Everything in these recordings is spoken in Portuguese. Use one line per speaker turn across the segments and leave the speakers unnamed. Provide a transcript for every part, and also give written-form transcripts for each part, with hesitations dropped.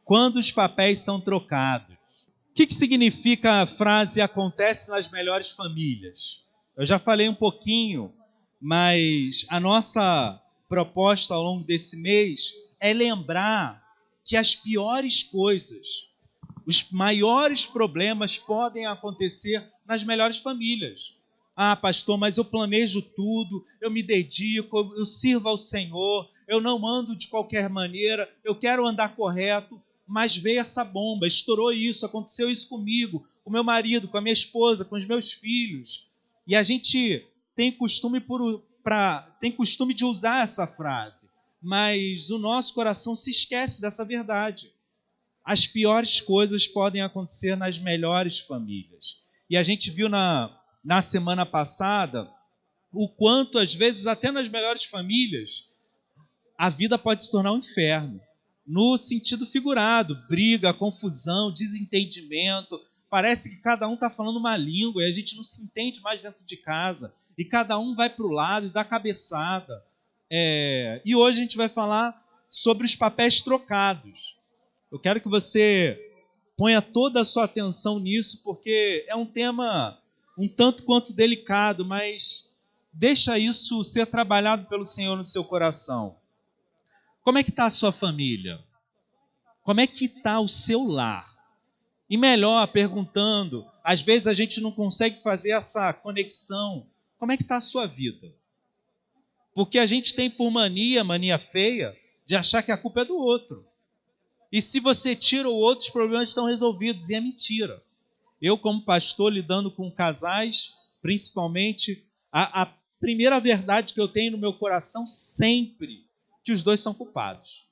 quando os papéis são trocados. O que significa a frase acontece nas melhores famílias? Eu já falei um pouquinho, mas a nossa proposta ao longo desse mês é lembrar que as piores coisas, os maiores problemas podem acontecer nas melhores famílias. Ah, pastor, mas eu planejo tudo, eu me dedico, eu sirvo ao Senhor, eu não ando de qualquer maneira, eu quero andar correto, mas veio essa bomba, estourou isso, aconteceu isso comigo, com meu marido, com a minha esposa, com os meus filhos. E a gente tem costume de usar essa frase, mas o nosso coração se esquece dessa verdade. As piores coisas podem acontecer nas melhores famílias. E a gente viu na semana passada o quanto, às vezes, até nas melhores famílias, a vida pode se tornar um inferno. No sentido figurado, briga, confusão, desentendimento. Parece que cada um está falando uma língua e a gente não se entende mais dentro de casa. E cada um vai para o lado e dá cabeçada. E hoje a gente vai falar sobre os papéis trocados. Eu quero que você ponha toda a sua atenção nisso, porque é um tema um tanto quanto delicado, mas deixa isso ser trabalhado pelo Senhor no seu coração. Como é que está a sua família? Como é que está o seu lar? E melhor, perguntando, às vezes a gente não consegue fazer essa conexão. Como é que está a sua vida? Porque a gente tem por mania feia, de achar que a culpa é do outro. E se você tira o outro, os problemas estão resolvidos. E é mentira. Eu, como pastor, lidando com casais, principalmente, a primeira verdade que eu tenho no meu coração sempre, que os dois são culpados.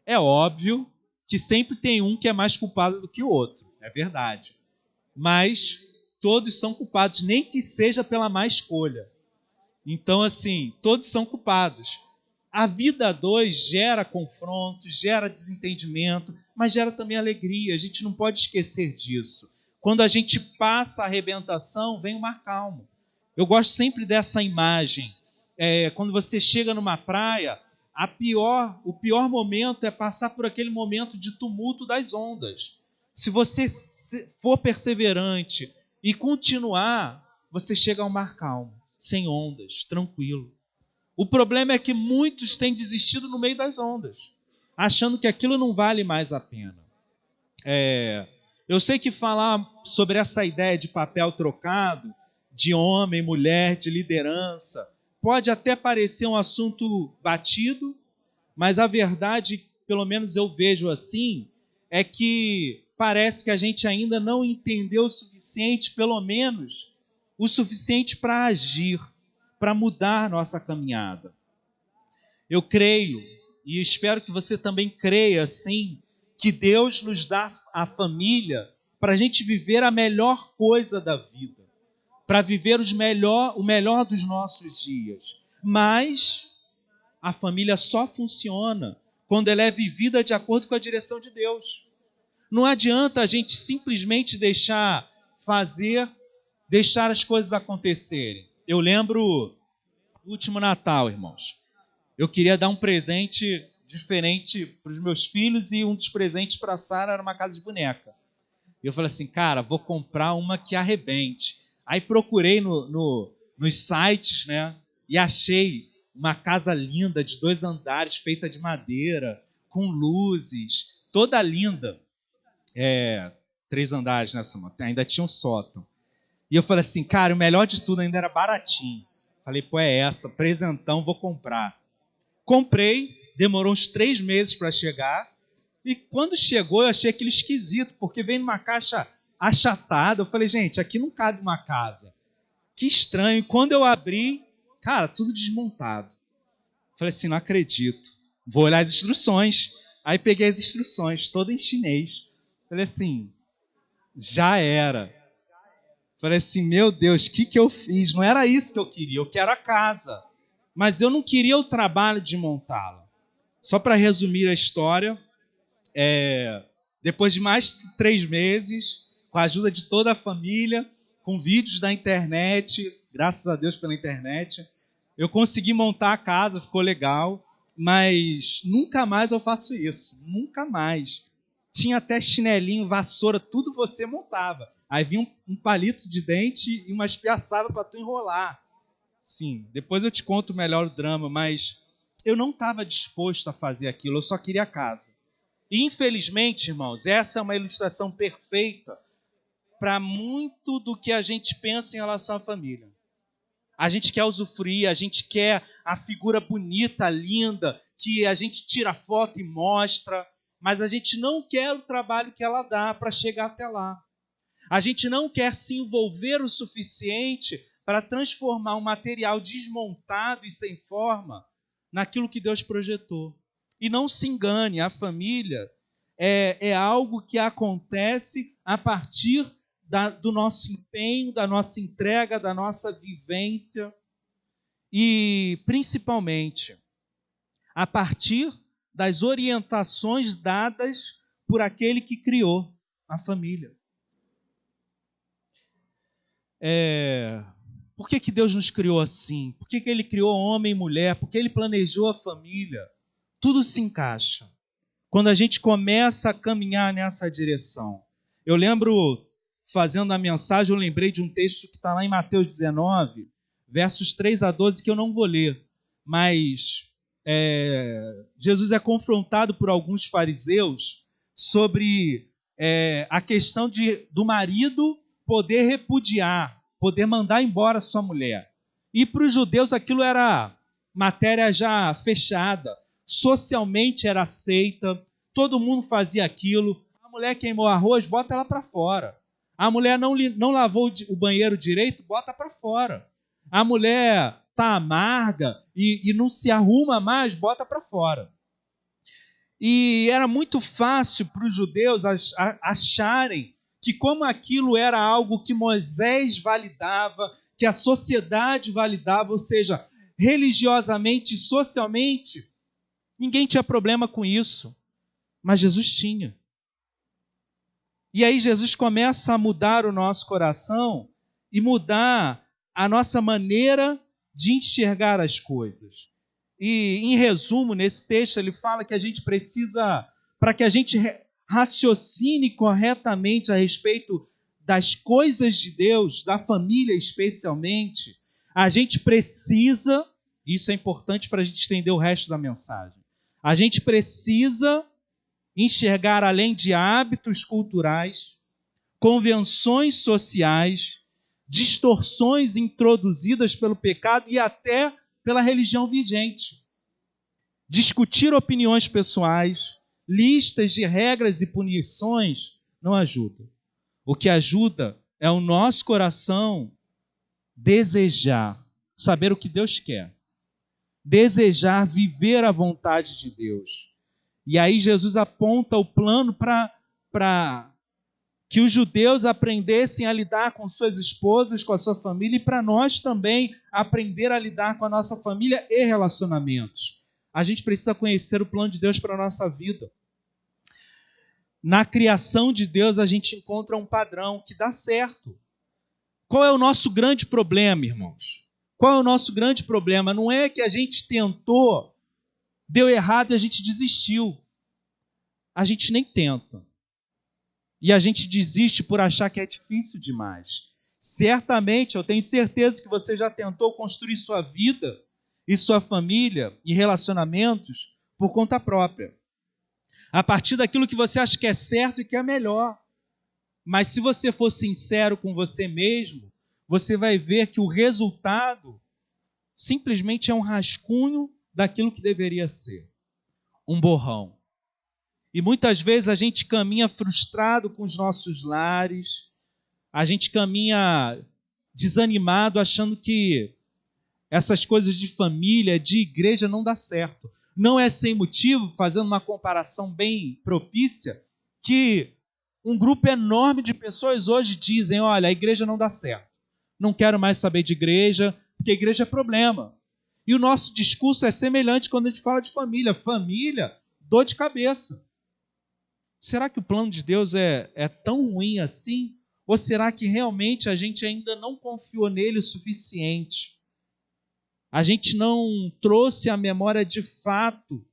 É óbvio que sempre tem um que é mais culpado do que o outro. É verdade. Mas todos são culpados, nem que seja pela má escolha. Então, assim, todos são culpados. A vida a dois gera confronto, gera desentendimento, mas gera também alegria. A gente não pode esquecer disso. Quando a gente passa a arrebentação, vem o mar calmo. Eu gosto sempre dessa imagem. Quando você chega numa praia, o pior momento é passar por aquele momento de tumulto das ondas. Se você for perseverante e continuar, você chega ao mar calmo, sem ondas, tranquilo. O problema é que muitos têm desistido no meio das ondas, achando que aquilo não vale mais a pena. Eu sei que falar sobre essa ideia de papel trocado, de homem, mulher, de liderança, pode até parecer um assunto batido, mas a verdade, pelo menos eu vejo assim, é que parece que a gente ainda não entendeu o suficiente, pelo menos o suficiente para agir, para mudar nossa caminhada. Eu creio, e espero que você também creia assim, que Deus nos dá a família para a gente viver a melhor coisa da vida, para viver o melhor dos nossos dias. Mas a família só funciona quando ela é vivida de acordo com a direção de Deus. Não adianta a gente simplesmente deixar as coisas acontecerem. Eu lembro do último Natal, irmãos. Eu queria dar um presente diferente para os meus filhos e um dos presentes para a Sara era uma casa de boneca. E eu falei assim, cara, vou comprar uma que arrebente. Aí procurei nos sites, né, e achei uma casa linda de 2 andares, feita de madeira, com luzes, toda linda. 3 andares nessa moto, ainda tinha um sótão. E eu falei assim, cara, o melhor de tudo ainda era baratinho. Falei, é essa, presentão, vou comprar. Comprei, demorou uns 3 meses para chegar, e quando chegou eu achei aquilo esquisito, porque veio numa caixa achatada. Eu falei, gente, aqui não cabe uma casa. Que estranho. E quando eu abri, cara, tudo desmontado. Falei assim, não acredito. Vou olhar as instruções. Aí peguei as instruções, todas em chinês. Falei assim, já era. Falei assim, meu Deus, o que eu fiz? Não era isso que eu queria, eu quero a casa. Mas eu não queria o trabalho de montá-la. Só para resumir a história, depois de mais de 3 meses, com a ajuda de toda a família, com vídeos da internet, graças a Deus pela internet, eu consegui montar a casa, ficou legal, mas nunca mais eu faço isso, nunca mais. tinha até chinelinho, vassoura, tudo você montava. Aí vinha um palito de dente e umas piaçabas para tu enrolar. Sim, depois eu te conto melhor o drama, mas eu não estava disposto a fazer aquilo, eu só queria a casa. E, infelizmente, irmãos, essa é uma ilustração perfeita para muito do que a gente pensa em relação à família. A gente quer usufruir, a gente quer a figura bonita, linda, que a gente tira foto e mostra, mas a gente não quer o trabalho que ela dá para chegar até lá. A gente não quer se envolver o suficiente para transformar um material desmontado e sem forma naquilo que Deus projetou. E não se engane, a família é algo que acontece a partir do nosso empenho, da nossa entrega, da nossa vivência e, principalmente, a partir das orientações dadas por aquele que criou a família. Por que Deus nos criou assim? Por que Ele criou homem e mulher? Por que Ele planejou a família? Tudo se encaixa quando a gente começa a caminhar nessa direção. Eu lembro, fazendo a mensagem, eu lembrei de um texto que está lá em Mateus 19, versos 3 a 12, que eu não vou ler, mas Jesus é confrontado por alguns fariseus sobre a questão do marido poder repudiar, poder mandar embora sua mulher. E para os judeus aquilo era matéria já fechada, socialmente era aceita, todo mundo fazia aquilo. A mulher queimou arroz, bota ela para fora. A mulher não lavou o banheiro direito, bota para fora. A mulher está amarga e não se arruma mais, bota para fora. E era muito fácil para os judeus acharem que como aquilo era algo que Moisés validava, que a sociedade validava, ou seja, religiosamente e socialmente, ninguém tinha problema com isso. Mas Jesus tinha. E aí Jesus começa a mudar o nosso coração e mudar a nossa maneira de enxergar as coisas. E, em resumo, nesse texto ele fala que a gente precisa, para que a gente raciocine corretamente a respeito das coisas de Deus, da família especialmente, a gente precisa, isso é importante para a gente entender o resto da mensagem, a gente precisa enxergar além de hábitos culturais, convenções sociais, distorções introduzidas pelo pecado e até pela religião vigente. Discutir opiniões pessoais, listas de regras e punições não ajuda. O que ajuda é o nosso coração desejar saber o que Deus quer, desejar viver a vontade de Deus. E aí Jesus aponta o plano para que os judeus aprendessem a lidar com suas esposas, com a sua família, e para nós também aprender a lidar com a nossa família e relacionamentos. A gente precisa conhecer o plano de Deus para a nossa vida. Na criação de Deus, a gente encontra um padrão que dá certo. Qual é o nosso grande problema, irmãos? Qual é o nosso grande problema? Não é que a gente tentou, deu errado e a gente desistiu. A gente nem tenta. E a gente desiste por achar que é difícil demais. Certamente, eu tenho certeza que você já tentou construir sua vida e sua família e relacionamentos por conta própria. A partir daquilo que você acha que é certo e que é melhor. Mas se você for sincero com você mesmo, você vai ver que o resultado simplesmente é um rascunho daquilo que deveria ser. Um borrão. E muitas vezes a gente caminha frustrado com os nossos lares, a gente caminha desanimado, achando que essas coisas de família, de igreja, não dá certo. Não é sem motivo, fazendo uma comparação bem propícia, que um grupo enorme de pessoas hoje dizem, olha, a igreja não dá certo. Não quero mais saber de igreja, porque a igreja é problema. E o nosso discurso é semelhante quando a gente fala de família. Família, dor de cabeça. Será que o plano de Deus é tão ruim assim? Ou será que realmente a gente ainda não confiou nele o suficiente? A gente não trouxe à memória de fato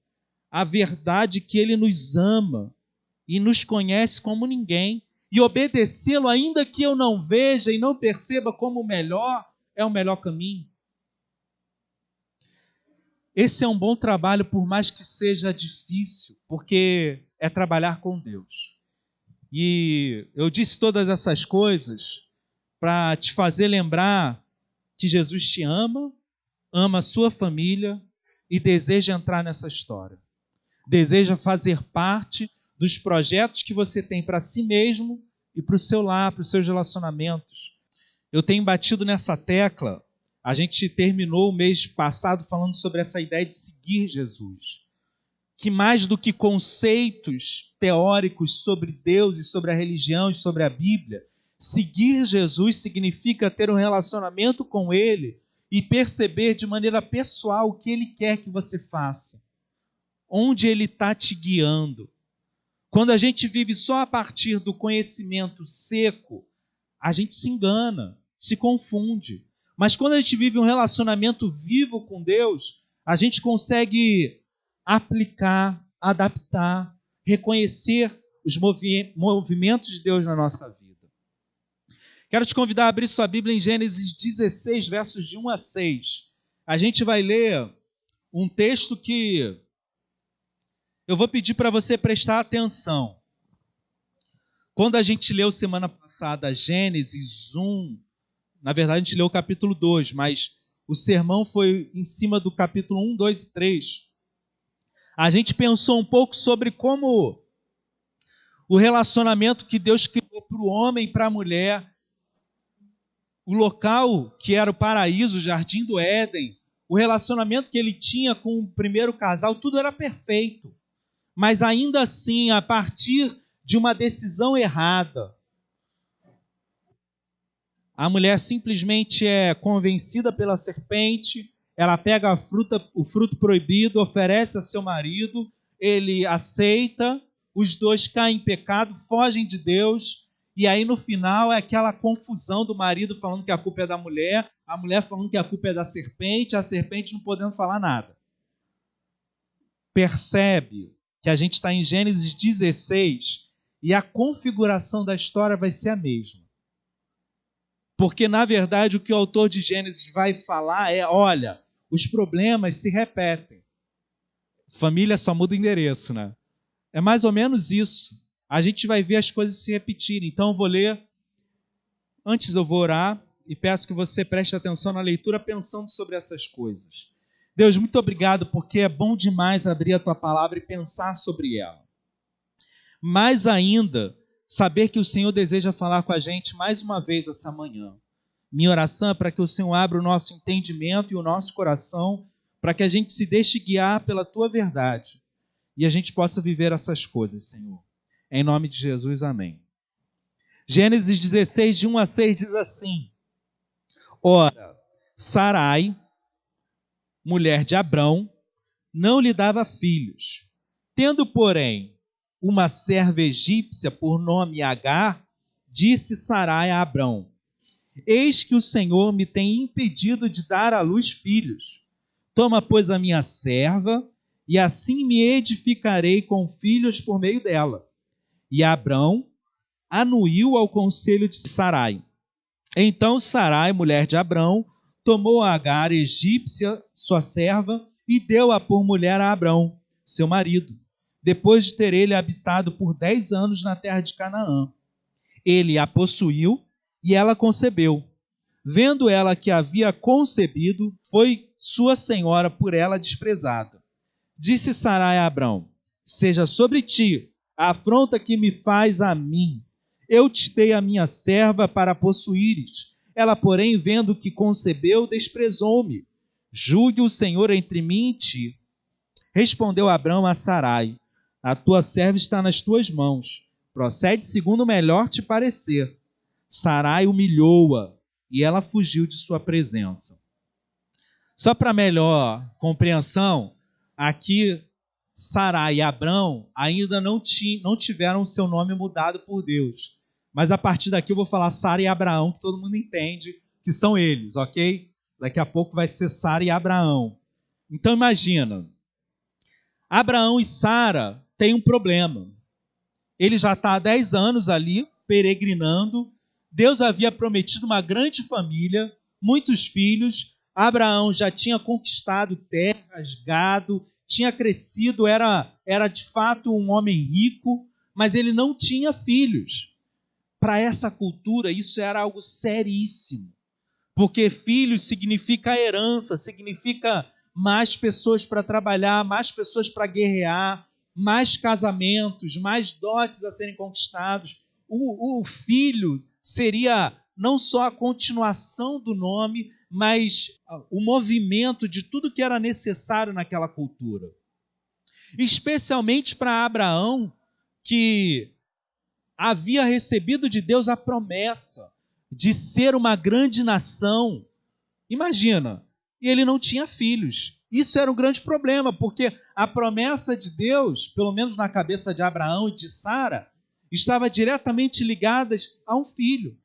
a verdade que ele nos ama, e nos conhece como ninguém. E obedecê-lo, ainda que eu não veja e não perceba como o melhor, é o melhor caminho. Esse é um bom trabalho, por mais que seja difícil, porque é trabalhar com Deus. E eu disse todas essas coisas para te fazer lembrar que Jesus te ama, ama a sua família e deseja entrar nessa história. Deseja fazer parte dos projetos que você tem para si mesmo e para o seu lar, para os seus relacionamentos. Eu tenho batido nessa tecla. A gente terminou o mês passado falando sobre essa ideia de seguir Jesus. Que mais do que conceitos teóricos sobre Deus e sobre a religião e sobre a Bíblia, seguir Jesus significa ter um relacionamento com Ele e perceber de maneira pessoal o que Ele quer que você faça. Onde Ele está te guiando. Quando a gente vive só a partir do conhecimento seco, a gente se engana, se confunde. Mas quando a gente vive um relacionamento vivo com Deus, a gente consegue aplicar, adaptar, reconhecer os movimentos de Deus na nossa vida. Quero te convidar a abrir sua Bíblia em Gênesis 16, versos de 1 a 6. A gente vai ler um texto que eu vou pedir para você prestar atenção. Quando a gente leu semana passada Gênesis 1, na verdade a gente leu o capítulo 2, mas o sermão foi em cima do capítulo 1, 2 e 3. A gente pensou um pouco sobre como o relacionamento que Deus criou para o homem e para a mulher, o local que era o paraíso, o jardim do Éden, o relacionamento que ele tinha com o primeiro casal, tudo era perfeito. Mas ainda assim, a partir de uma decisão errada, a mulher simplesmente é convencida pela serpente, ela pega o fruto proibido, oferece a seu marido, ele aceita, os dois caem em pecado, fogem de Deus, e aí no final é aquela confusão do marido falando que a culpa é da mulher, a mulher falando que a culpa é da serpente, a serpente não podendo falar nada. Percebe que a gente está em Gênesis 16 e a configuração da história vai ser a mesma. Porque, na verdade, o que o autor de Gênesis vai falar é, olha, os problemas se repetem. Família só muda o endereço, né? É mais ou menos isso. A gente vai ver as coisas se repetirem. Então, eu vou ler. Antes eu vou orar e peço que você preste atenção na leitura pensando sobre essas coisas. Deus, muito obrigado, porque é bom demais abrir a Tua palavra e pensar sobre ela. Mais ainda, saber que o Senhor deseja falar com a gente mais uma vez essa manhã. Minha oração é para que o Senhor abra o nosso entendimento e o nosso coração, para que a gente se deixe guiar pela Tua verdade e a gente possa viver essas coisas, Senhor. Em nome de Jesus, amém. Gênesis 16, de 1 a 6, diz assim: Ora, Sarai, mulher de Abrão, não lhe dava filhos. Tendo, porém, uma serva egípcia por nome Agar, disse Sarai a Abrão: Eis que o Senhor me tem impedido de dar à luz filhos. Toma, pois, a minha serva, e assim me edificarei com filhos por meio dela. E Abrão anuiu ao conselho de Sarai. Então Sarai, mulher de Abrão, tomou a Agar, egípcia, sua serva, e deu-a por mulher a Abrão, seu marido, depois de ter ele habitado por 10 anos na terra de Canaã. Ele a possuiu e ela concebeu. Vendo ela que havia concebido, foi sua senhora por ela desprezada. Disse Sarai a Abrão: Seja sobre ti a afronta que me faz a mim. Eu te dei a minha serva para possuíres. Ela, porém, vendo que concebeu, desprezou-me. Julgue o Senhor entre mim e ti. Respondeu Abrão a Sarai: A tua serva está nas tuas mãos. Procede segundo o melhor te parecer. Sarai humilhou-a e ela fugiu de sua presença. Só para melhor compreensão, aqui Sarai e Abrão ainda não tiveram o seu nome mudado por Deus. Mas a partir daqui eu vou falar Sara e Abraão, que todo mundo entende que são eles, ok? Daqui a pouco vai ser Sara e Abraão. Então imagina, Abraão e Sara têm um problema. Ele já está há 10 anos ali, peregrinando. Deus havia prometido uma grande família, muitos filhos. Abraão já tinha conquistado terras, gado, tinha crescido, era de fato um homem rico, mas ele não tinha filhos. Para essa cultura, isso era algo seríssimo, porque filhos significa herança, significa mais pessoas para trabalhar, mais pessoas para guerrear, mais casamentos, mais dotes a serem conquistados. O filho seria não só a continuação do nome, mas o movimento de tudo que era necessário naquela cultura. Especialmente para Abraão, que havia recebido de Deus a promessa de ser uma grande nação. Imagina, e ele não tinha filhos. Isso era um grande problema, porque a promessa de Deus, pelo menos na cabeça de Abraão e de Sara, estava diretamente ligada a um filho.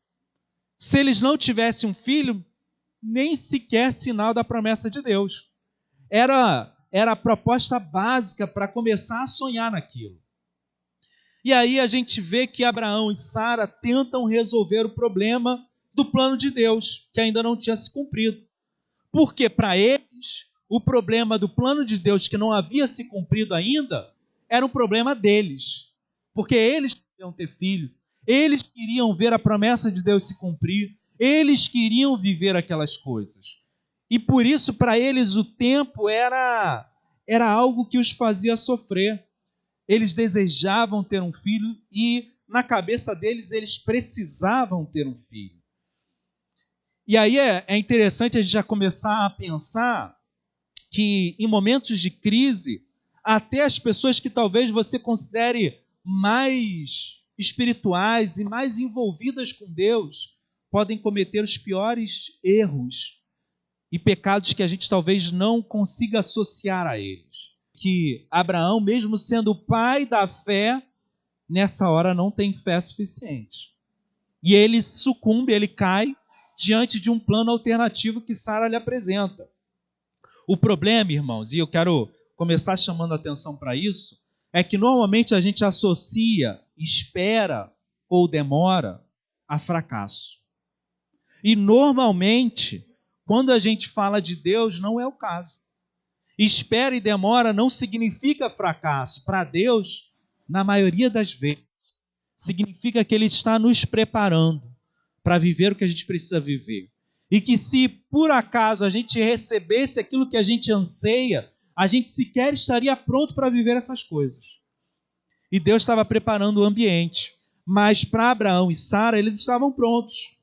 Se eles não tivessem um filho, nem sequer sinal da promessa de Deus. Era a proposta básica para começar a sonhar naquilo. E aí a gente vê que Abraão e Sara tentam resolver o problema do plano de Deus, que ainda não tinha se cumprido. Porque para eles, o problema do plano de Deus que não havia se cumprido ainda, era um problema deles. Porque eles queriam ter filhos, eles queriam ver a promessa de Deus se cumprir, eles queriam viver aquelas coisas. E por isso, para eles, o tempo era algo que os fazia sofrer. Eles desejavam ter um filho e, na cabeça deles, eles precisavam ter um filho. E aí é interessante a gente já começar a pensar que, em momentos de crise, até as pessoas que talvez você considere mais espirituais e mais envolvidas com Deus podem cometer os piores erros e pecados que a gente talvez não consiga associar a eles. Que Abraão, mesmo sendo o pai da fé, nessa hora não tem fé suficiente. E ele sucumbe, ele cai diante de um plano alternativo que Sara lhe apresenta. O problema, irmãos, e eu quero começar chamando a atenção para isso, é que normalmente a gente associa espera ou demora a fracasso. E normalmente, quando a gente fala de Deus, não é o caso. Espera e demora não significa fracasso. Para Deus, na maioria das vezes, significa que Ele está nos preparando para viver o que a gente precisa viver. E que se por acaso a gente recebesse aquilo que a gente anseia, a gente sequer estaria pronto para viver essas coisas. E Deus estava preparando o ambiente. Mas para Abraão e Sara, eles estavam prontos.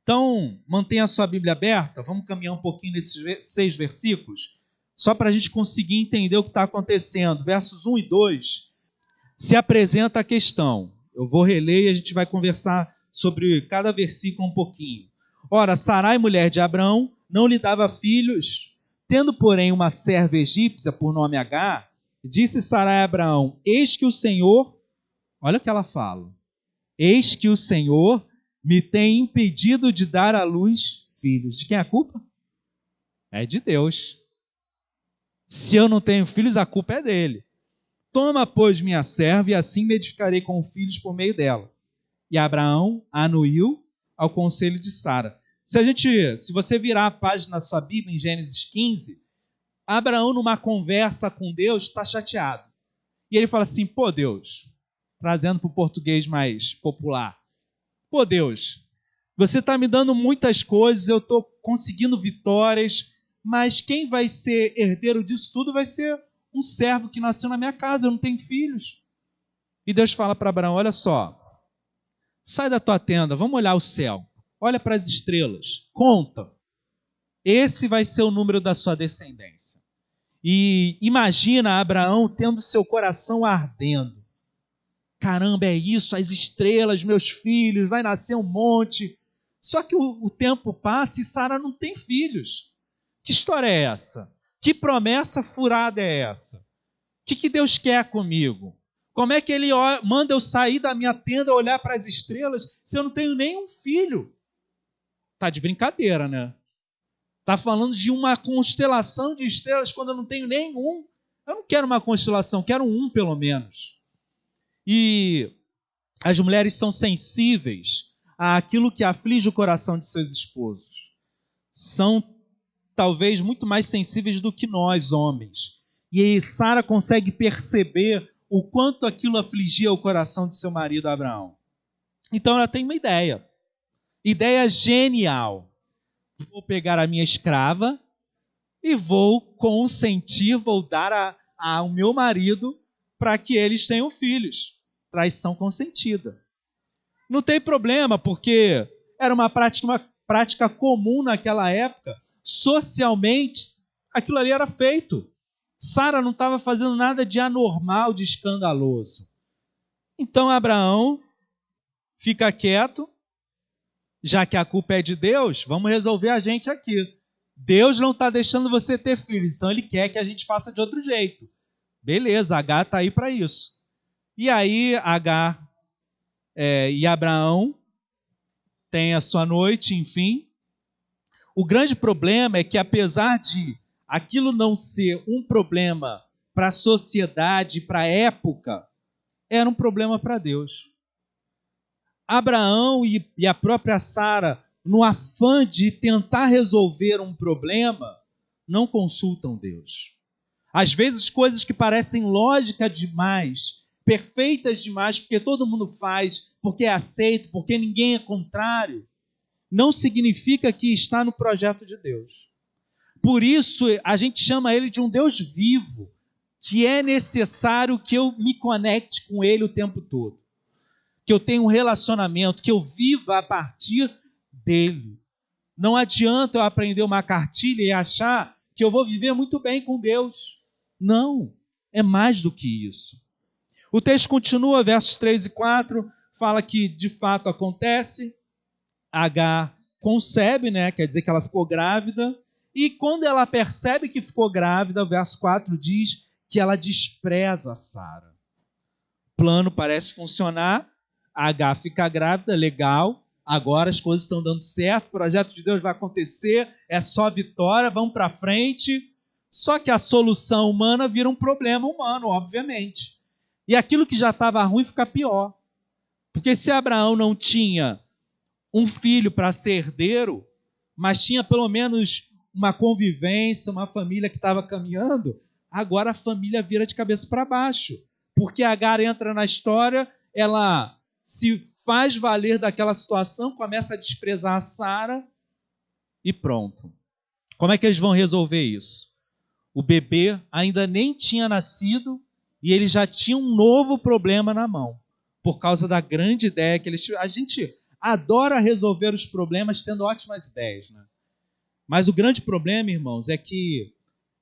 Então, mantenha a sua Bíblia aberta. Vamos caminhar um pouquinho nesses 6 versículos, só para a gente conseguir entender o que está acontecendo. Versos 1 e 2, se apresenta a questão. Eu vou reler e a gente vai conversar sobre cada versículo um pouquinho. Ora, Sarai, mulher de Abraão, não lhe dava filhos, tendo, porém, uma serva egípcia por nome Agar, disse Sarai a Abraão, eis que o Senhor, olha o que ela fala, eis que o Senhor me tem impedido de dar à luz filhos. De quem é a culpa? É de Deus. Se eu não tenho filhos, a culpa é dele. Toma, pois, minha serva, e assim me edificarei com filhos por meio dela. E Abraão anuiu ao conselho de Sara. Se você virar a página da sua Bíblia, em Gênesis 15, Abraão, numa conversa com Deus, está chateado. E ele fala assim, pô, Deus, trazendo para o português mais popular, pô, Deus, você está me dando muitas coisas, eu estou conseguindo vitórias, mas quem vai ser herdeiro disso tudo vai ser um servo que nasceu na minha casa, eu não tenho filhos. E Deus fala para Abraão, olha só, sai da tua tenda, vamos olhar o céu, olha para as estrelas, conta. Esse vai ser o número da sua descendência. E imagina Abraão tendo seu coração ardendo. Caramba, é isso, as estrelas, meus filhos, vai nascer um monte. Só que o tempo passa e Sara não tem filhos. Que história é essa? Que promessa furada é essa? O que Deus quer comigo? Como é que Ele manda eu sair da minha tenda, olhar para as estrelas, se eu não tenho nenhum filho? Tá de brincadeira, né? Está falando de uma constelação de estrelas quando eu não tenho nenhum. Eu não quero uma constelação, quero um pelo menos. E as mulheres são sensíveis àquilo que aflige o coração de seus esposos. São talvez muito mais sensíveis do que nós, homens. E aí Sara consegue perceber o quanto aquilo afligia o coração de seu marido Abraão. Então ela tem uma ideia. Ideia genial. Vou pegar a minha escrava e vou consentir, vou dar ao meu marido para que eles tenham filhos. Traição consentida. Não tem problema, porque era uma prática comum naquela época. Socialmente, aquilo ali era feito. Sara não estava fazendo nada de anormal, de escandaloso. Então Abraão fica quieto, já que a culpa é de Deus, vamos resolver a gente aqui. Deus não está deixando você ter filhos, então ele quer que a gente faça de outro jeito. Beleza, Agar está aí para isso. E aí Agar e Abraão têm a sua noite, enfim. O grande problema é que, apesar de aquilo não ser um problema para a sociedade, para a época, era um problema para Deus. Abraão e a própria Sara, no afã de tentar resolver um problema, não consultam Deus. Às vezes, coisas que parecem lógicas demais, perfeitas demais, porque todo mundo faz, porque é aceito, porque ninguém é contrário, não significa que está no projeto de Deus. Por isso, a gente chama ele de um Deus vivo, que é necessário que eu me conecte com ele o tempo todo. Que eu tenha um relacionamento, que eu viva a partir dele. Não adianta eu aprender uma cartilha e achar que eu vou viver muito bem com Deus. Não, é mais do que isso. O texto continua, versos 3 e 4, fala que de fato acontece. Agar concebe, quer dizer que ela ficou grávida. E quando ela percebe que ficou grávida, o verso 4 diz que ela despreza Sara. O plano parece funcionar. A Agar fica grávida, legal, agora as coisas estão dando certo, o projeto de Deus vai acontecer, é só vitória, vamos para frente. Só que a solução humana vira um problema humano, obviamente. E aquilo que já estava ruim fica pior. Porque se Abraão não tinha um filho para ser herdeiro, mas tinha pelo menos uma convivência, uma família que estava caminhando, agora a família vira de cabeça para baixo. Porque Agar entra na história, ela se faz valer daquela situação, começa a desprezar a Sara e pronto. Como é que eles vão resolver isso? O bebê ainda nem tinha nascido e ele já tinha um novo problema na mão, por causa da grande ideia que eles tinham. A gente adora resolver os problemas tendo ótimas ideias, né? Mas o grande problema, irmãos, é que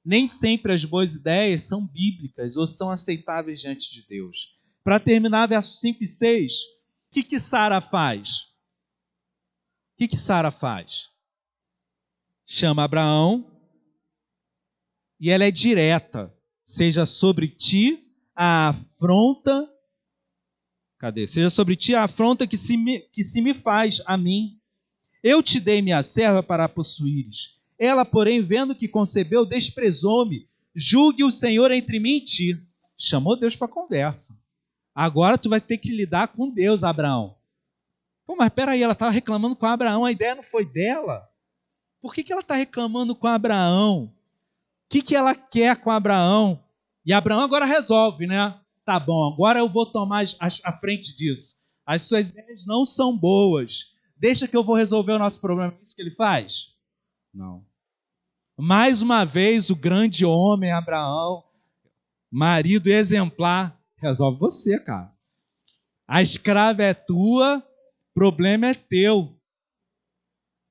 nem sempre as boas ideias são bíblicas ou são aceitáveis diante de Deus. Para terminar, versos 5 e 6, o que Sara faz? O que Sara faz? Chama Abraão e ela é direta. Seja sobre ti a afronta. Cadê? Seja sobre ti a afronta que se me faz a mim. Eu te dei minha serva para a possuíres. Ela, porém, vendo que concebeu, desprezou-me. Julgue o Senhor entre mim e ti. Chamou Deus para a conversa. Agora tu vai ter que lidar com Deus, Abraão. Pô, mas peraí, ela estava reclamando com Abraão, a ideia não foi dela? Por que ela está reclamando com Abraão? O que ela quer com Abraão? E Abraão agora resolve, né? Tá bom, agora eu vou tomar a frente disso. As suas ideias não são boas. Deixa que eu vou resolver o nosso problema. É isso que ele faz? Não. Mais uma vez, o grande homem Abraão, marido exemplar, resolve você, cara. A escrava é tua, problema é teu.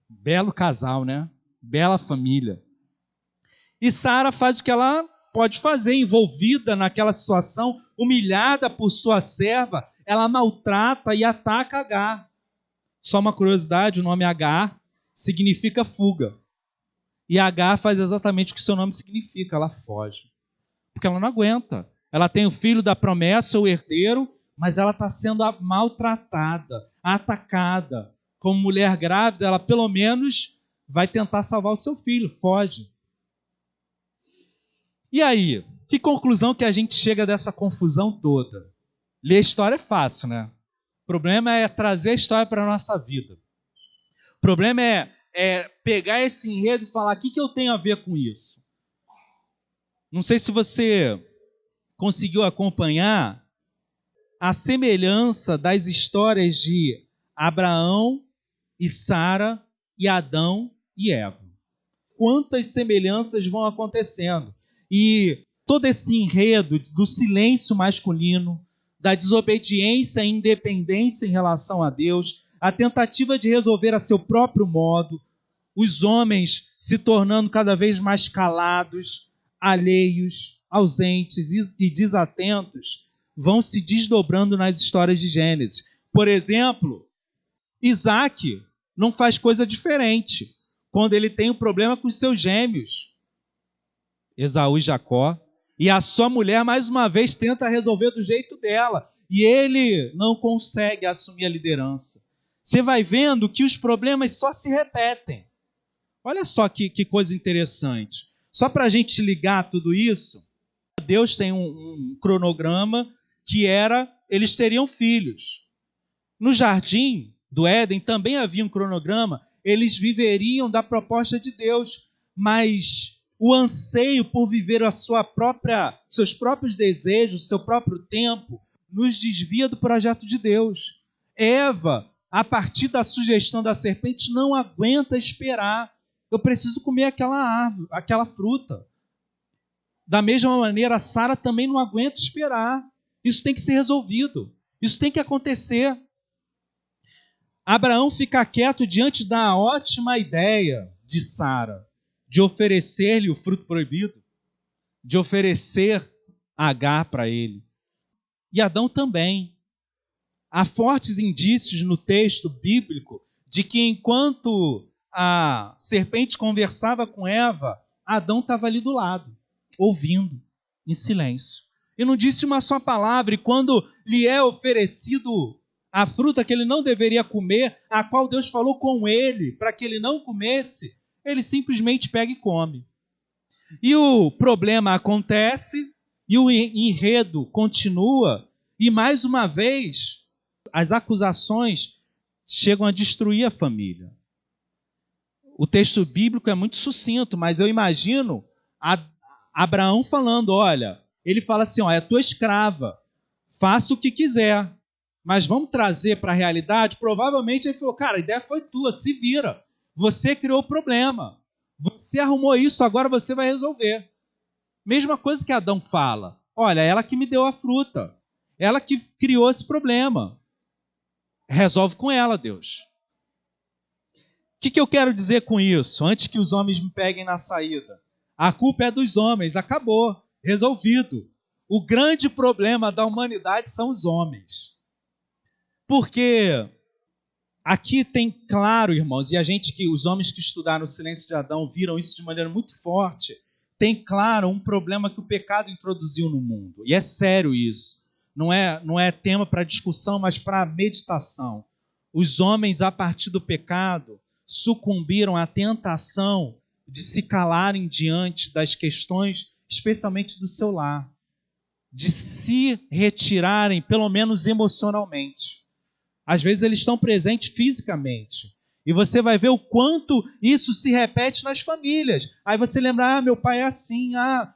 Belo casal, né? Bela família. E Sara faz o que ela pode fazer, envolvida naquela situação, humilhada por sua serva, ela maltrata e ataca Agar. Só uma curiosidade, o nome Agar significa fuga. E Agar faz exatamente o que seu nome significa, ela foge. Porque ela não aguenta. Ela tem o filho da promessa, o herdeiro, mas ela está sendo maltratada, atacada. Como mulher grávida, ela pelo menos vai tentar salvar o seu filho, foge. E aí, que conclusão que a gente chega dessa confusão toda? Ler história é fácil, né? O problema é trazer a história para a nossa vida. O problema é pegar esse enredo e falar, o que eu tenho a ver com isso? Não sei se você conseguiu acompanhar a semelhança das histórias de Abraão e Sara e Adão e Eva. Quantas semelhanças vão acontecendo. E todo esse enredo do silêncio masculino, da desobediência e independência em relação a Deus, a tentativa de resolver a seu próprio modo, os homens se tornando cada vez mais calados, alheios, ausentes e desatentos, vão se desdobrando nas histórias de Gênesis. Por exemplo, Isaac não faz coisa diferente quando ele tem um problema com os seus gêmeos, Esaú e Jacó, e a sua mulher, mais uma vez, tenta resolver do jeito dela, e ele não consegue assumir a liderança. Você vai vendo que os problemas só se repetem. Olha só que coisa interessante. Só para a gente ligar tudo isso, Deus tem um cronograma que era, eles teriam filhos. No jardim do Éden também havia um cronograma, eles viveriam da proposta de Deus, mas o anseio por viver seus próprios desejos, seu próprio tempo, nos desvia do projeto de Deus. Eva, a partir da sugestão da serpente, não aguenta esperar. Eu preciso comer aquela árvore, aquela fruta. Da mesma maneira, Sara também não aguenta esperar. Isso tem que ser resolvido. Isso tem que acontecer. Abraão fica quieto diante da ótima ideia de Sara, de oferecer-lhe o fruto proibido, de oferecer Agar para ele. E Adão também. Há fortes indícios no texto bíblico de que enquanto a serpente conversava com Eva, Adão estava ali do lado, ouvindo, em silêncio. E não disse uma só palavra, e quando lhe é oferecido a fruta que ele não deveria comer, a qual Deus falou com ele, para que ele não comesse, ele simplesmente pega e come. E o problema acontece, e o enredo continua, e mais uma vez, as acusações chegam a destruir a família. O texto bíblico é muito sucinto, mas eu imagino Abraão falando, olha, ele fala assim, é tua escrava, faça o que quiser, mas vamos trazer para a realidade? Provavelmente ele falou, cara, a ideia foi tua, se vira. Você criou o problema. Você arrumou isso, agora você vai resolver. Mesma coisa que Adão fala. Olha, ela que me deu a fruta. Ela que criou esse problema. Resolve com ela, Deus. O que eu quero dizer com isso? Antes que os homens me peguem na saída. A culpa é dos homens. Acabou. Resolvido. O grande problema da humanidade são os homens. Porque aqui tem claro, irmãos, e os homens que estudaram o silêncio de Adão viram isso de maneira muito forte, tem claro um problema que o pecado introduziu no mundo. E é sério isso. Não é tema para discussão, mas para meditação. Os homens, a partir do pecado, sucumbiram à tentação de se calarem diante das questões, especialmente do seu lar, de se retirarem, pelo menos emocionalmente. Às vezes eles estão presentes fisicamente. E você vai ver o quanto isso se repete nas famílias. Aí você lembra, meu pai é assim,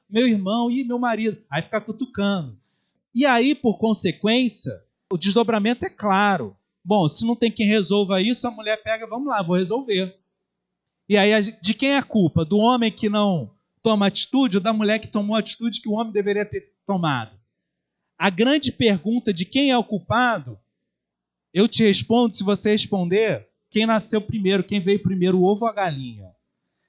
meu irmão, meu marido. Aí fica cutucando. E aí, por consequência, o desdobramento é claro. Bom, se não tem quem resolva isso, a mulher pega, vamos lá, vou resolver. E aí, de quem é a culpa? Do homem que não toma atitude ou da mulher que tomou a atitude que o homem deveria ter tomado? A grande pergunta de quem é o culpado, eu te respondo, se você responder, quem nasceu primeiro, quem veio primeiro, o ovo ou a galinha?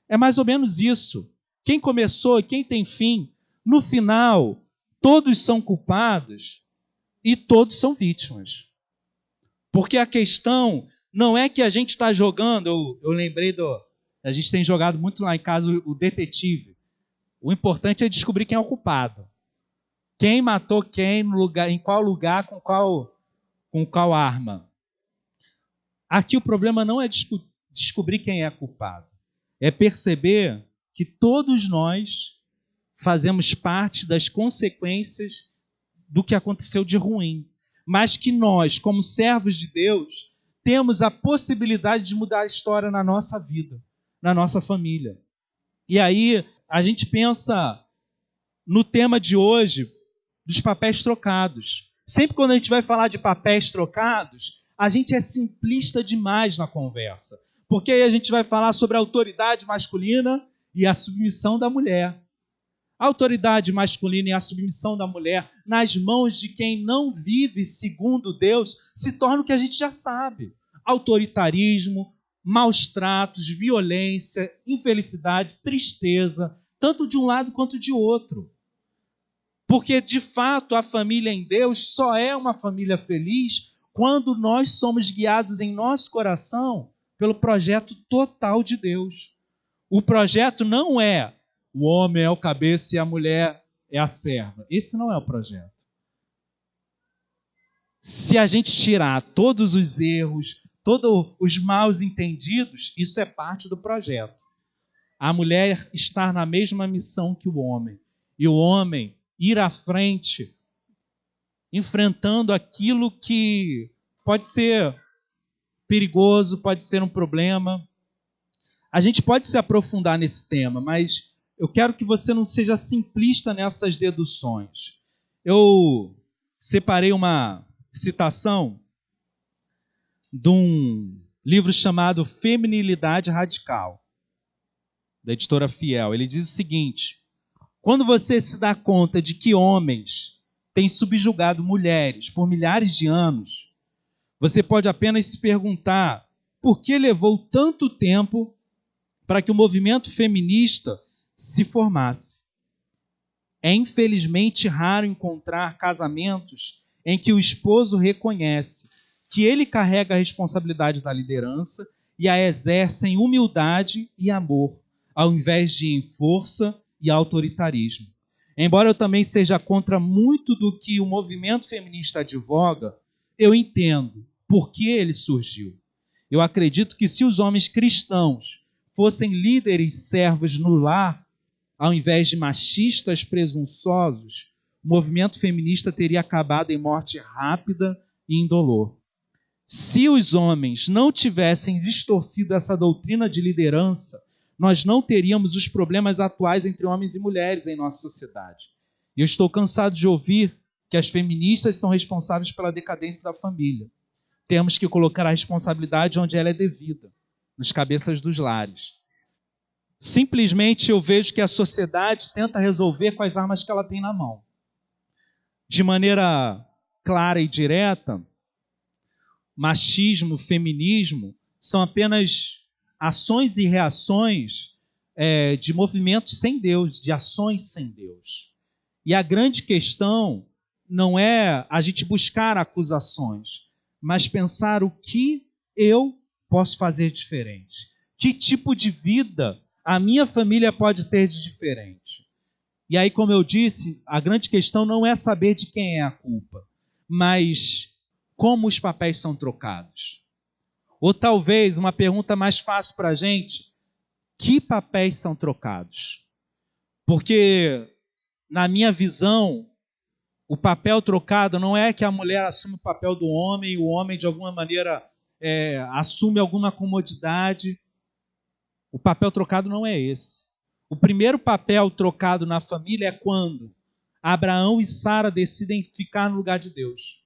É mais ou menos isso. Quem começou e quem tem fim, no final, todos são culpados e todos são vítimas. Porque a questão não é que a gente está jogando, eu lembrei a gente tem jogado muito lá em casa o detetive. O importante é descobrir quem é o culpado. Quem matou quem, em qual lugar, com qual arma. Aqui o problema não é descobrir quem é culpado. É perceber que todos nós fazemos parte das consequências do que aconteceu de ruim. mas que nós, como servos de Deus, temos a possibilidade de mudar a história na nossa vida, na nossa família. E aí a gente pensa no tema de hoje, dos papéis trocados. Sempre quando a gente vai falar de papéis trocados, a gente é simplista demais na conversa. Porque aí a gente vai falar sobre a autoridade masculina e a submissão da mulher. A autoridade masculina e a submissão da mulher nas mãos de quem não vive segundo Deus se torna o que a gente já sabe. Autoritarismo, maus tratos, violência, infelicidade, tristeza, tanto de um lado quanto de outro. Porque, de fato, a família em Deus só é uma família feliz quando nós somos guiados em nosso coração pelo projeto total de Deus. O projeto não é o homem é o cabeça e a mulher é a serva. Esse não é o projeto. Se a gente tirar todos os erros, todos os maus entendidos, isso é parte do projeto. A mulher estar na mesma missão que o homem. E o homem ir à frente, enfrentando aquilo que pode ser perigoso, pode ser um problema. A gente pode se aprofundar nesse tema, mas eu quero que você não seja simplista nessas deduções. Eu separei uma citação de um livro chamado Feminilidade Radical, da editora Fiel. Ele diz o seguinte: quando você se dá conta de que homens têm subjugado mulheres por milhares de anos, você pode apenas se perguntar por que levou tanto tempo para que o movimento feminista se formasse. É infelizmente raro encontrar casamentos em que o esposo reconhece que ele carrega a responsabilidade da liderança e a exerce em humildade e amor, ao invés de em força e autoritarismo. Embora eu também seja contra muito do que o movimento feminista advoga, eu entendo por que ele surgiu. Eu acredito que se os homens cristãos fossem líderes servos no lar, ao invés de machistas presunçosos, o movimento feminista teria acabado em morte rápida e indolor. Se os homens não tivessem distorcido essa doutrina de liderança, nós não teríamos os problemas atuais entre homens e mulheres em nossa sociedade. E eu estou cansado de ouvir que as feministas são responsáveis pela decadência da família. Temos que colocar a responsabilidade onde ela é devida, nos cabeças dos lares. Simplesmente eu vejo que a sociedade tenta resolver com as armas que ela tem na mão. De maneira clara e direta, machismo, feminismo são apenas ações e reações de movimentos sem Deus, de ações sem Deus. E a grande questão não é a gente buscar acusações, mas pensar o que eu posso fazer diferente. Que tipo de vida a minha família pode ter de diferente? E aí, como eu disse, a grande questão não é saber de quem é a culpa, mas como os papéis são trocados. Ou talvez uma pergunta mais fácil para a gente: que papéis são trocados? Porque, na minha visão, o papel trocado não é que a mulher assume o papel do homem e o homem, de alguma maneira, assume alguma comodidade. O papel trocado não é esse. O primeiro papel trocado na família é quando Abraão e Sara decidem ficar no lugar de Deus.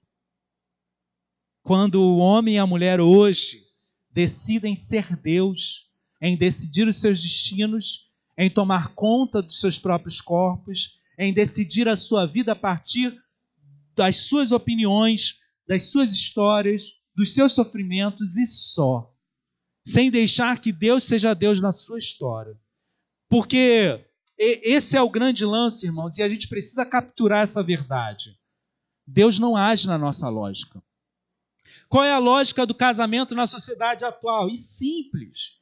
Quando o homem e a mulher hoje decidem ser Deus, em decidir os seus destinos, em tomar conta dos seus próprios corpos, em decidir a sua vida a partir das suas opiniões, das suas histórias, dos seus sofrimentos e só. Sem deixar que Deus seja Deus na sua história. Porque esse é o grande lance, irmãos, e a gente precisa capturar essa verdade. Deus não age na nossa lógica. Qual é a lógica do casamento na sociedade atual? E simples.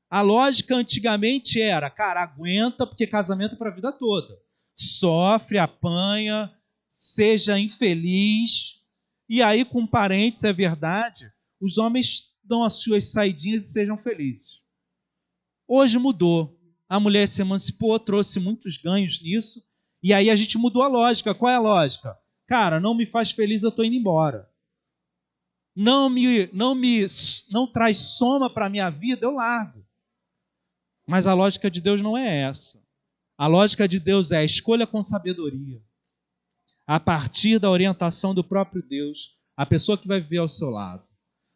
A lógica antigamente era, cara, aguenta, porque casamento é para a vida toda. Sofre, apanha, seja infeliz. E aí, com parentes, é verdade, os homens dão as suas saidinhas e sejam felizes. Hoje mudou. A mulher se emancipou, trouxe muitos ganhos nisso. E aí a gente mudou a lógica. Qual é a lógica? Cara, não me faz feliz, eu estou indo embora. não traz soma para a minha vida, eu largo. Mas a lógica de Deus não é essa. A lógica de Deus é: escolha com sabedoria, a partir da orientação do próprio Deus, a pessoa que vai viver ao seu lado.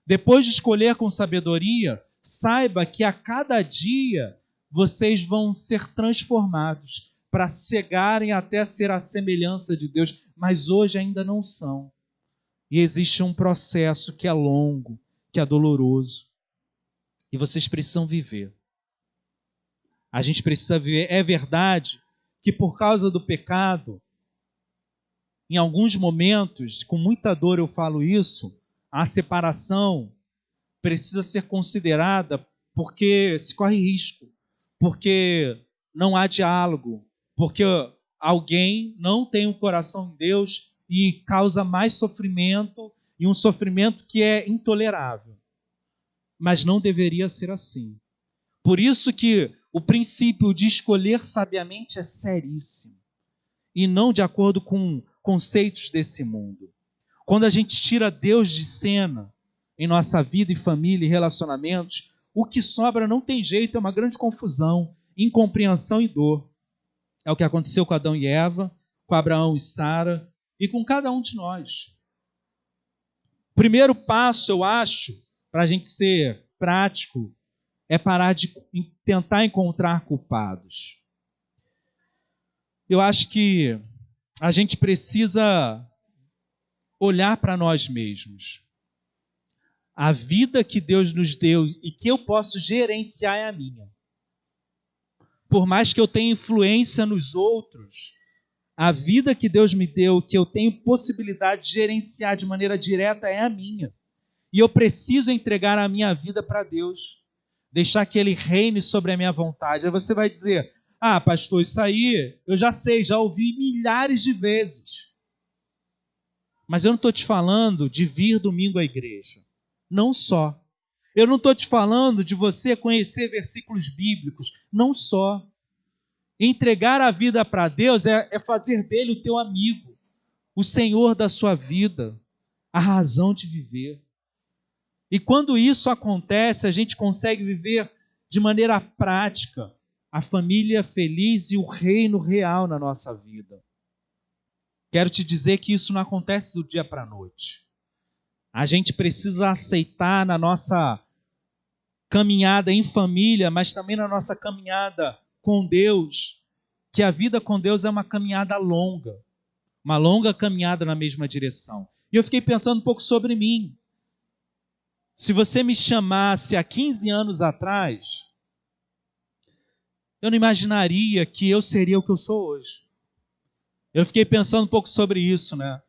Depois de escolher com sabedoria, saiba que a cada dia vocês vão ser transformados para chegarem até ser a semelhança de Deus, mas hoje ainda não são. E existe um processo que é longo, que é doloroso, e vocês precisam viver. A gente precisa viver. É verdade que por causa do pecado, em alguns momentos, com muita dor eu falo isso, a separação precisa ser considerada porque se corre risco, porque não há diálogo, porque alguém não tem um coração em Deus e causa mais sofrimento, e um sofrimento que é intolerável. Mas não deveria ser assim. Por isso que o princípio de escolher sabiamente é seríssimo, e não de acordo com conceitos desse mundo. Quando a gente tira Deus de cena em nossa vida e família e relacionamentos, o que sobra não tem jeito, é uma grande confusão, incompreensão e dor. É o que aconteceu com Adão e Eva, com Abraão e Sara e com cada um de nós. O primeiro passo, eu acho, para a gente ser prático, é parar de tentar encontrar culpados. Eu acho que a gente precisa olhar para nós mesmos. A vida que Deus nos deu e que eu posso gerenciar é a minha. Por mais que eu tenha influência nos outros, a vida que Deus me deu, que eu tenho possibilidade de gerenciar de maneira direta, é a minha. E eu preciso entregar a minha vida para Deus. Deixar que Ele reine sobre a minha vontade. Aí você vai dizer: ah, pastor, isso aí eu já sei, já ouvi milhares de vezes. Mas eu não estou te falando de vir domingo à igreja. Não só. Eu não estou te falando de você conhecer versículos bíblicos. Não só. Entregar a vida para Deus é fazer dele o teu amigo, o Senhor da sua vida, a razão de viver. E quando isso acontece, a gente consegue viver de maneira prática a família feliz e o reino real na nossa vida. Quero te dizer que isso não acontece do dia para a noite. A gente precisa aceitar na nossa caminhada em família, mas também na nossa caminhada com Deus, que a vida com Deus é uma caminhada longa, uma longa caminhada na mesma direção. E eu fiquei pensando um pouco sobre mim. Se você me chamasse há 15 anos atrás, eu não imaginaria que eu seria o que eu sou hoje. Eu fiquei pensando um pouco sobre isso, né?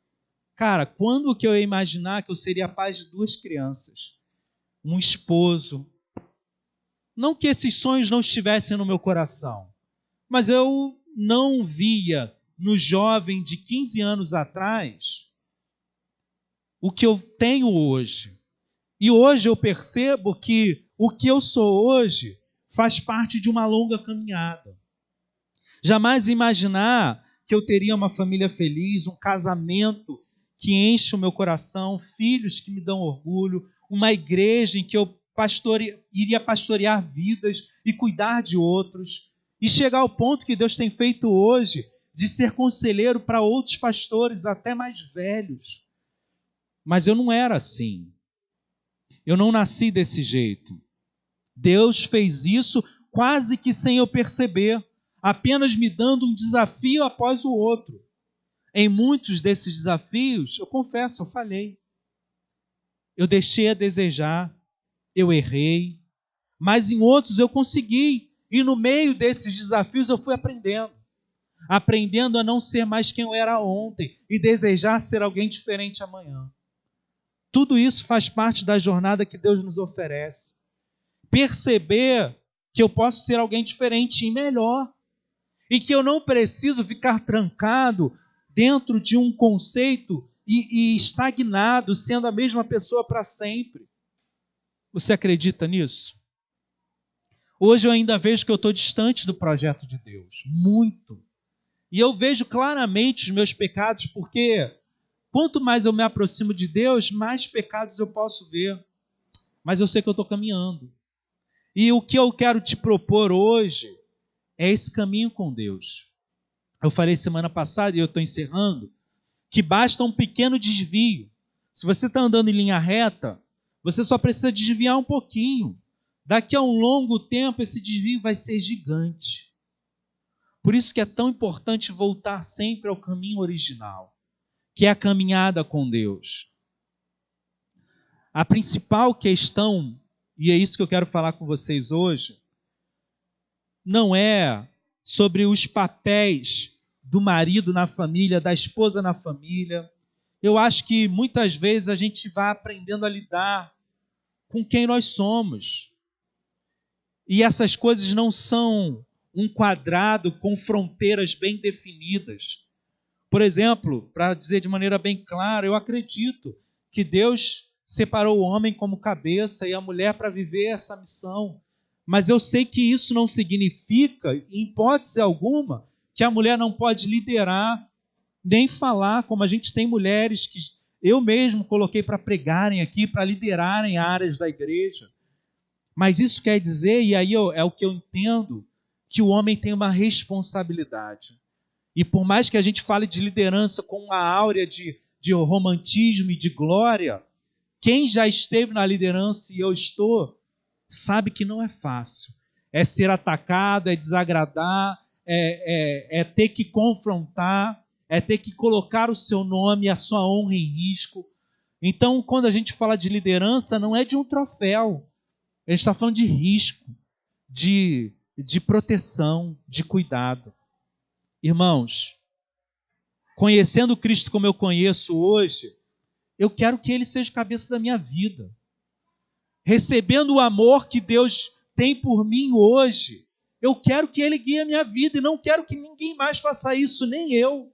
Cara, quando que eu ia imaginar que eu seria pai de 2 crianças? Um esposo. Não que esses sonhos não estivessem no meu coração, mas eu não via no jovem de 15 anos atrás o que eu tenho hoje. E hoje eu percebo que o que eu sou hoje faz parte de uma longa caminhada. Jamais imaginar que eu teria uma família feliz, um casamento que enche o meu coração, filhos que me dão orgulho, uma igreja em que eu iria pastorear vidas e cuidar de outros, e chegar ao ponto que Deus tem feito hoje de ser conselheiro para outros pastores, até mais velhos. Mas eu não era assim. Eu não nasci desse jeito. Deus fez isso quase que sem eu perceber, apenas me dando um desafio após o outro. Em muitos desses desafios, eu confesso, eu falhei. Eu deixei a desejar, eu errei, mas em outros eu consegui. E no meio desses desafios eu fui aprendendo. Aprendendo a não ser mais quem eu era ontem e desejar ser alguém diferente amanhã. Tudo isso faz parte da jornada que Deus nos oferece. Perceber que eu posso ser alguém diferente e melhor. E que eu não preciso ficar trancado dentro de um conceito e estagnado, sendo a mesma pessoa para sempre. Você acredita nisso? Hoje eu ainda vejo que eu estou distante do projeto de Deus. Muito. E eu vejo claramente os meus pecados, porque Quanto mais eu me aproximo de Deus, mais pecados eu posso ver. Mas eu sei que eu estou caminhando. E o que eu quero te propor hoje é esse caminho com Deus. Eu falei semana passada, e eu estou encerrando, que basta um pequeno desvio. Se você está andando em linha reta, você só precisa desviar um pouquinho. Daqui a um longo tempo, esse desvio vai ser gigante. Por isso que é tão importante voltar sempre ao caminho original, que é a caminhada com Deus. A principal questão, e é isso que eu quero falar com vocês hoje, não é sobre os papéis do marido na família, da esposa na família. Eu acho que muitas vezes a gente vai aprendendo a lidar com quem nós somos. E essas coisas não são um quadrado com fronteiras bem definidas. Por exemplo, para dizer de maneira bem clara, eu acredito que Deus separou o homem como cabeça e a mulher para viver essa missão. Mas eu sei que isso não significa, em hipótese alguma, que a mulher não pode liderar, nem falar, como a gente tem mulheres que eu mesmo coloquei para pregarem aqui, para liderarem áreas da igreja. Mas isso quer dizer, e aí é o que eu entendo, que o homem tem uma responsabilidade. E por mais que a gente fale de liderança com uma áurea de romantismo e de glória, quem já esteve na liderança e eu estou, sabe que não é fácil. É ser atacado, é desagradar, é ter que confrontar, é ter que colocar o seu nome e a sua honra em risco. Então, quando a gente fala de liderança, não é de um troféu. A gente está falando de risco, de proteção, de cuidado. Irmãos, conhecendo Cristo como eu conheço hoje, eu quero que Ele seja cabeça da minha vida. Recebendo o amor que Deus tem por mim hoje, eu quero que Ele guie a minha vida e não quero que ninguém mais faça isso, nem eu.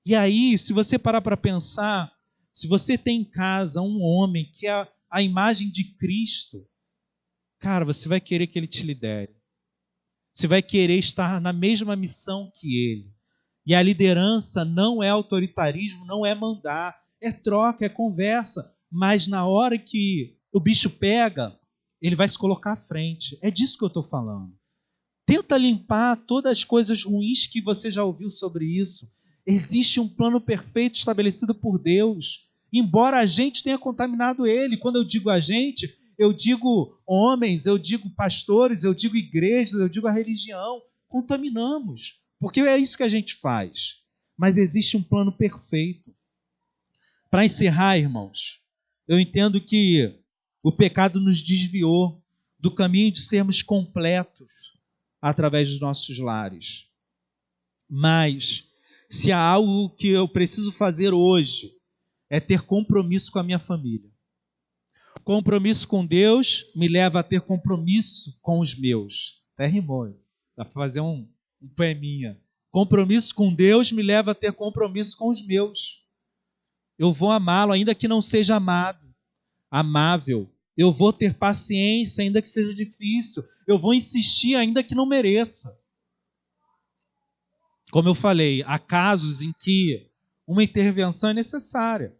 E aí, se você parar para pensar, se você tem em casa um homem que é a imagem de Cristo, cara, você vai querer que ele te lidere. Você vai querer estar na mesma missão que ele. E a liderança não é autoritarismo, não é mandar, é troca, é conversa. Mas na hora que o bicho pega, ele vai se colocar à frente. É disso que eu estou falando. Tenta limpar todas as coisas ruins que você já ouviu sobre isso. Existe um plano perfeito estabelecido por Deus, embora a gente tenha contaminado ele. Quando eu digo a gente, eu digo homens, eu digo pastores, eu digo igrejas, eu digo a religião. Contaminamos, porque é isso que a gente faz. Mas existe um plano perfeito. Para encerrar, irmãos, eu entendo que o pecado nos desviou do caminho de sermos completos através dos nossos lares. Mas, se há algo que eu preciso fazer hoje, é ter compromisso com a minha família. Compromisso com Deus me leva a ter compromisso com os meus. Até rimou. Dá para fazer um poeminha. Compromisso com Deus me leva a ter compromisso com os meus. Eu vou amá-lo, ainda que não seja amado, amável. Eu vou ter paciência, ainda que seja difícil. Eu vou insistir, ainda que não mereça. Como eu falei, há casos em que uma intervenção é necessária.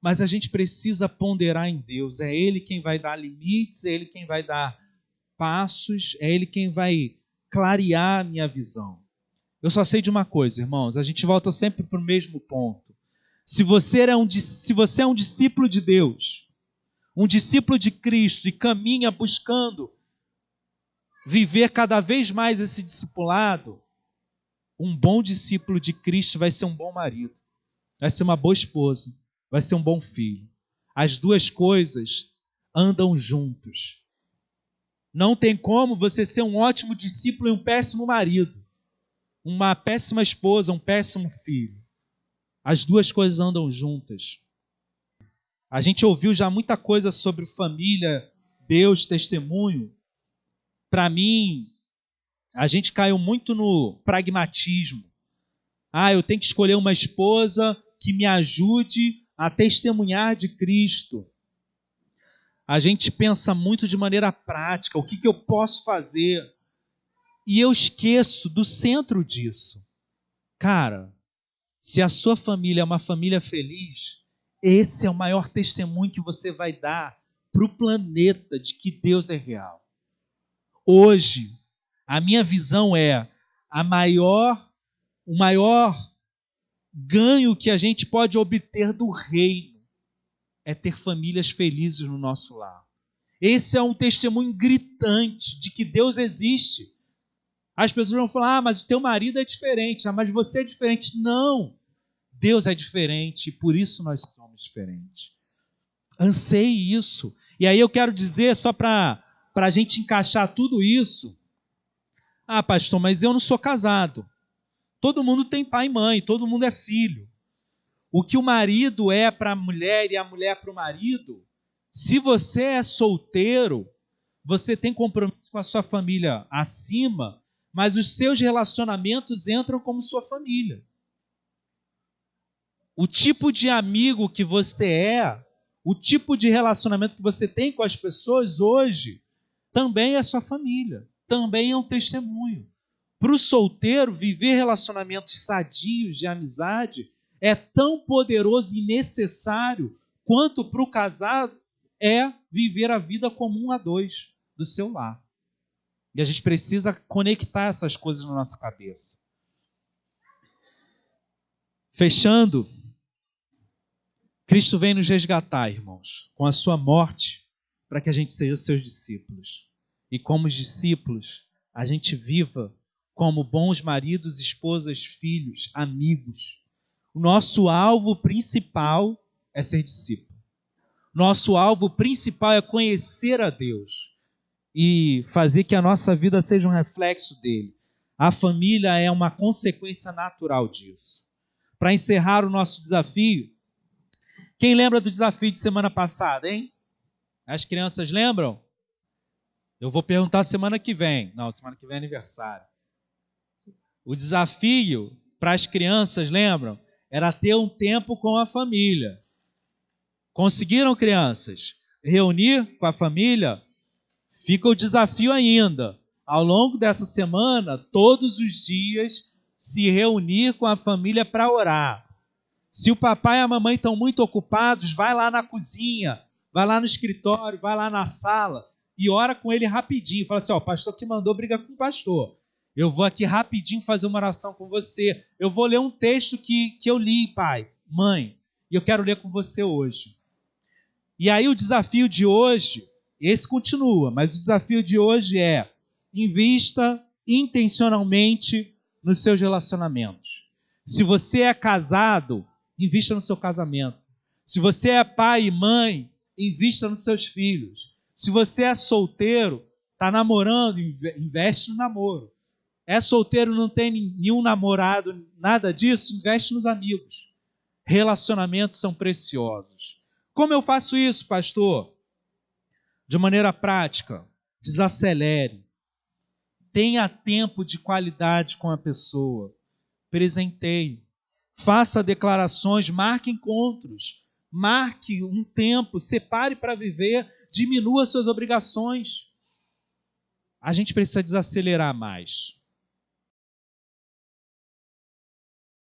Mas a gente precisa ponderar em Deus. É Ele quem vai dar limites, é Ele quem vai dar passos, é Ele quem vai clarear a minha visão. Eu só sei de uma coisa, irmãos, a gente volta sempre para o mesmo ponto. Se você é um discípulo de Deus, um discípulo de Cristo e caminha buscando viver cada vez mais esse discipulado, um bom discípulo de Cristo vai ser um bom marido, vai ser uma boa esposa, vai ser um bom filho. As duas coisas andam juntos. Não tem como você ser um ótimo discípulo e um péssimo marido, uma péssima esposa, um péssimo filho. As duas coisas andam juntas. A gente ouviu já muita coisa sobre família, Deus, testemunho. Para mim, a gente caiu muito no pragmatismo. Eu tenho que escolher uma esposa que me ajude a testemunhar de Cristo. A gente pensa muito de maneira prática, o que eu posso fazer? E eu esqueço do centro disso. Cara, Se a sua família é uma família feliz, esse é o maior testemunho que você vai dar para o planeta de que Deus é real. Hoje, a minha visão é o maior ganho que a gente pode obter do reino é ter famílias felizes no nosso lar. Esse é um testemunho gritante de que Deus existe. As pessoas vão falar, mas o teu marido é diferente, mas você é diferente. Não, Deus é diferente e por isso nós somos diferentes. Anseie isso. E aí eu quero dizer, só para a gente encaixar tudo isso, pastor, mas eu não sou casado. Todo mundo tem pai e mãe, todo mundo é filho. O que o marido é para a mulher e a mulher para o marido, se você é solteiro, você tem compromisso com a sua família acima, mas os seus relacionamentos entram como sua família. O tipo de amigo que você é, o tipo de relacionamento que você tem com as pessoas hoje, também é sua família, também é um testemunho. Para o solteiro, viver relacionamentos sadios de amizade é tão poderoso e necessário quanto para o casado é viver a vida comum a dois do seu lar. E a gente precisa conectar essas coisas na nossa cabeça. Fechando, Cristo vem nos resgatar, irmãos, com a sua morte, para que a gente seja seus discípulos. E como discípulos, a gente viva como bons maridos, esposas, filhos, amigos. O nosso alvo principal é ser discípulo. Nosso alvo principal é conhecer a Deus e fazer que a nossa vida seja um reflexo dele. A família é uma consequência natural disso. Para encerrar o nosso desafio, quem lembra do desafio de semana passada, hein? As crianças lembram? Eu vou perguntar semana que vem. Não, semana que vem é aniversário. O desafio para as crianças, lembram? Era ter um tempo com a família. Conseguiram, crianças? Reunir com a família? Fica o desafio ainda. Ao longo dessa semana, todos os dias, se reunir com a família para orar. Se o papai e a mamãe estão muito ocupados, vai lá na cozinha, vai lá no escritório, vai lá na sala e ora com ele rapidinho. Fala assim, o pastor que mandou briga com o pastor. Eu vou aqui rapidinho fazer uma oração com você. Eu vou ler um texto que eu li, pai, mãe, e eu quero ler com você hoje. E aí o desafio de hoje, esse continua, mas o desafio de hoje é: invista intencionalmente nos seus relacionamentos. Se você é casado, invista no seu casamento. Se você é pai e mãe, invista nos seus filhos. Se você é solteiro, está namorando, investe no namoro. É solteiro, não tem nenhum namorado, nada disso, investe nos amigos. Relacionamentos são preciosos. Como eu faço isso, pastor? De maneira prática, desacelere. Tenha tempo de qualidade com a pessoa. Presenteie. Faça declarações, marque encontros. Marque um tempo, separe para viver, diminua suas obrigações. A gente precisa desacelerar mais.